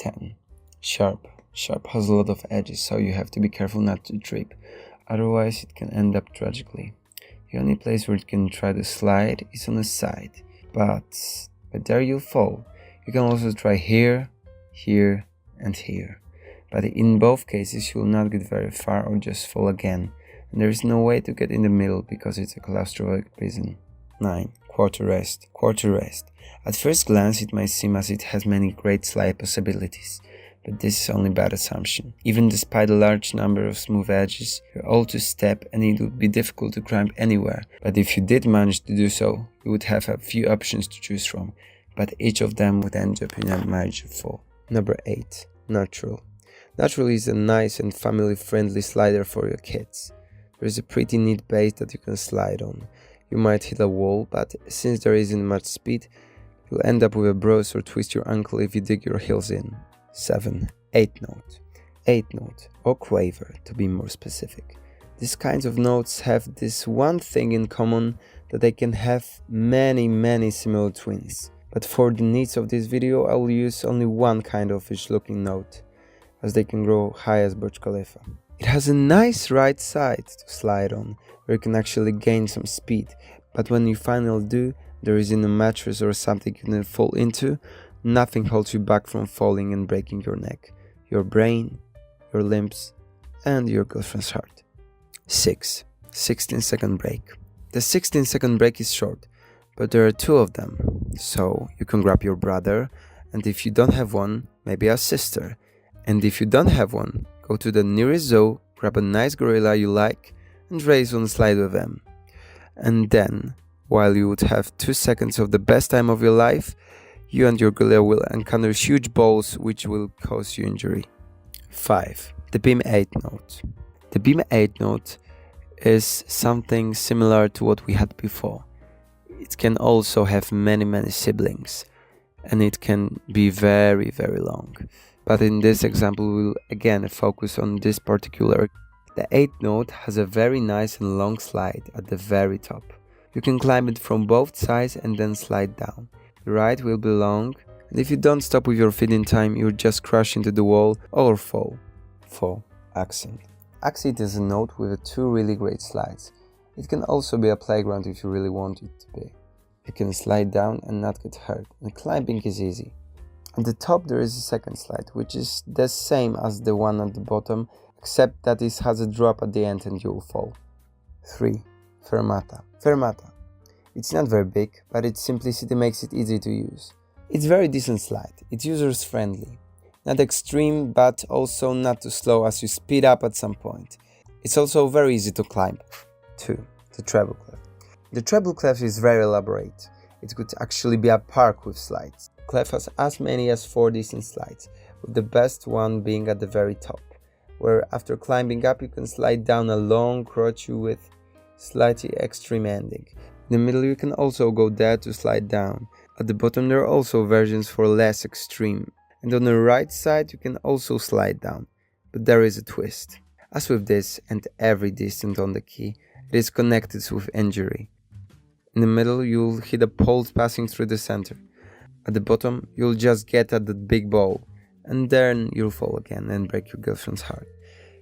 10. Sharp. Sharp has a lot of edges, so you have to be careful not to trip, otherwise it can end up tragically. The only place where you can try to slide is on the side, but there you'll fall. You can also try here, here, and here, but in both cases you will not get very far or just fall again, and there is no way to get in the middle because it's a claustrophobic prison. 9. Quarter rest. Quarter rest. At first glance it might seem as it has many great slide possibilities, but this is only bad assumption. Even despite a large number of smooth edges, you're all to step and it would be difficult to climb anywhere, but if you did manage to do so, you would have a few options to choose from, but each of them would end up in a major fall. Number 8. Natural. Natural is a nice and family-friendly slider for your kids. There is a pretty neat base that you can slide on. You might hit a wall, but since there isn't much speed, you'll end up with a bruise or twist your ankle if you dig your heels in. 7. 8 note. 8 note, or quaver to be more specific. These kinds of notes have this one thing in common, that they can have many similar twins. But for the needs of this video, I will use only one kind of fish looking note, as they can grow high as Burj Khalifa. It has a nice right side to slide on, where you can actually gain some speed, but when you finally do, there isn't a mattress or something you can fall into. Nothing holds you back from falling and breaking your neck, your brain, your limbs, and your girlfriend's heart. 6. 16-second break. The 16-second break is short, but there are 2 of them, so you can grab your brother, and if you don't have one, maybe a sister, and if you don't have one, go to the nearest zoo, grab a nice gorilla you like, and race on a slide with them. And then, while you would have 2 seconds of the best time of your life, you and your gorilla will encounter huge balls which will cause you injury. 5. The beam 8 note. The beam 8 note is something similar to what we had before. It can also have many siblings, and it can be very long. But in this example we'll again focus on this particular. The 8th note has a very nice and long slide at the very top. You can climb it from both sides and then slide down. The ride will be long, and if you don't stop with your feet in time, you'll just crash into the wall or fall. 4. Accent. Accent is a note with 2 really great slides. It can also be a playground if you really want it to be. You can slide down and not get hurt, and climbing is easy. At the top there is a second slide, which is the same as the one at the bottom, except that it has a drop at the end and you will fall. 3. Fermata. Fermata. It's not very big, but its simplicity makes it easy to use. It's very decent slide, it's users friendly. Not extreme, but also not too slow as you speed up at some point. It's also very easy to climb. 2. The treble clef. The treble clef is very elaborate. It could actually be a park with slides. Clef has as many as 4 decent slides, with the best one being at the very top, where after climbing up you can slide down a long crotch with slightly extreme ending. In the middle you can also go there to slide down. At the bottom there are also versions for less extreme, and on the right side you can also slide down, but there is a twist. As with this and every descent on the key, it is connected with injury. In the middle you'll hit a pole passing through the center. At the bottom you'll just get at the big ball, and then you'll fall again and break your girlfriend's heart.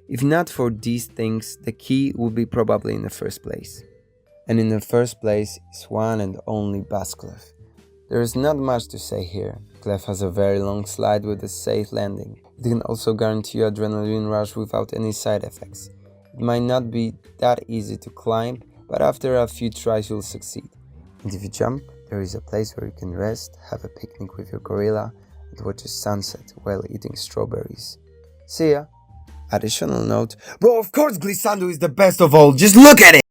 If not for these things, the key would be probably in the first place. And in the first place is one and only Bas Clef. There is not much to say here. Clef has a very long slide with a safe landing. It can also guarantee you adrenaline rush without any side effects. It might not be that easy to climb, but after a few tries you'll succeed. And if you jump, there is a place where you can rest, have a picnic with your gorilla, and watch a sunset while eating strawberries. See ya! Additional note, bro, of course Glissando is the best of all, just look at it!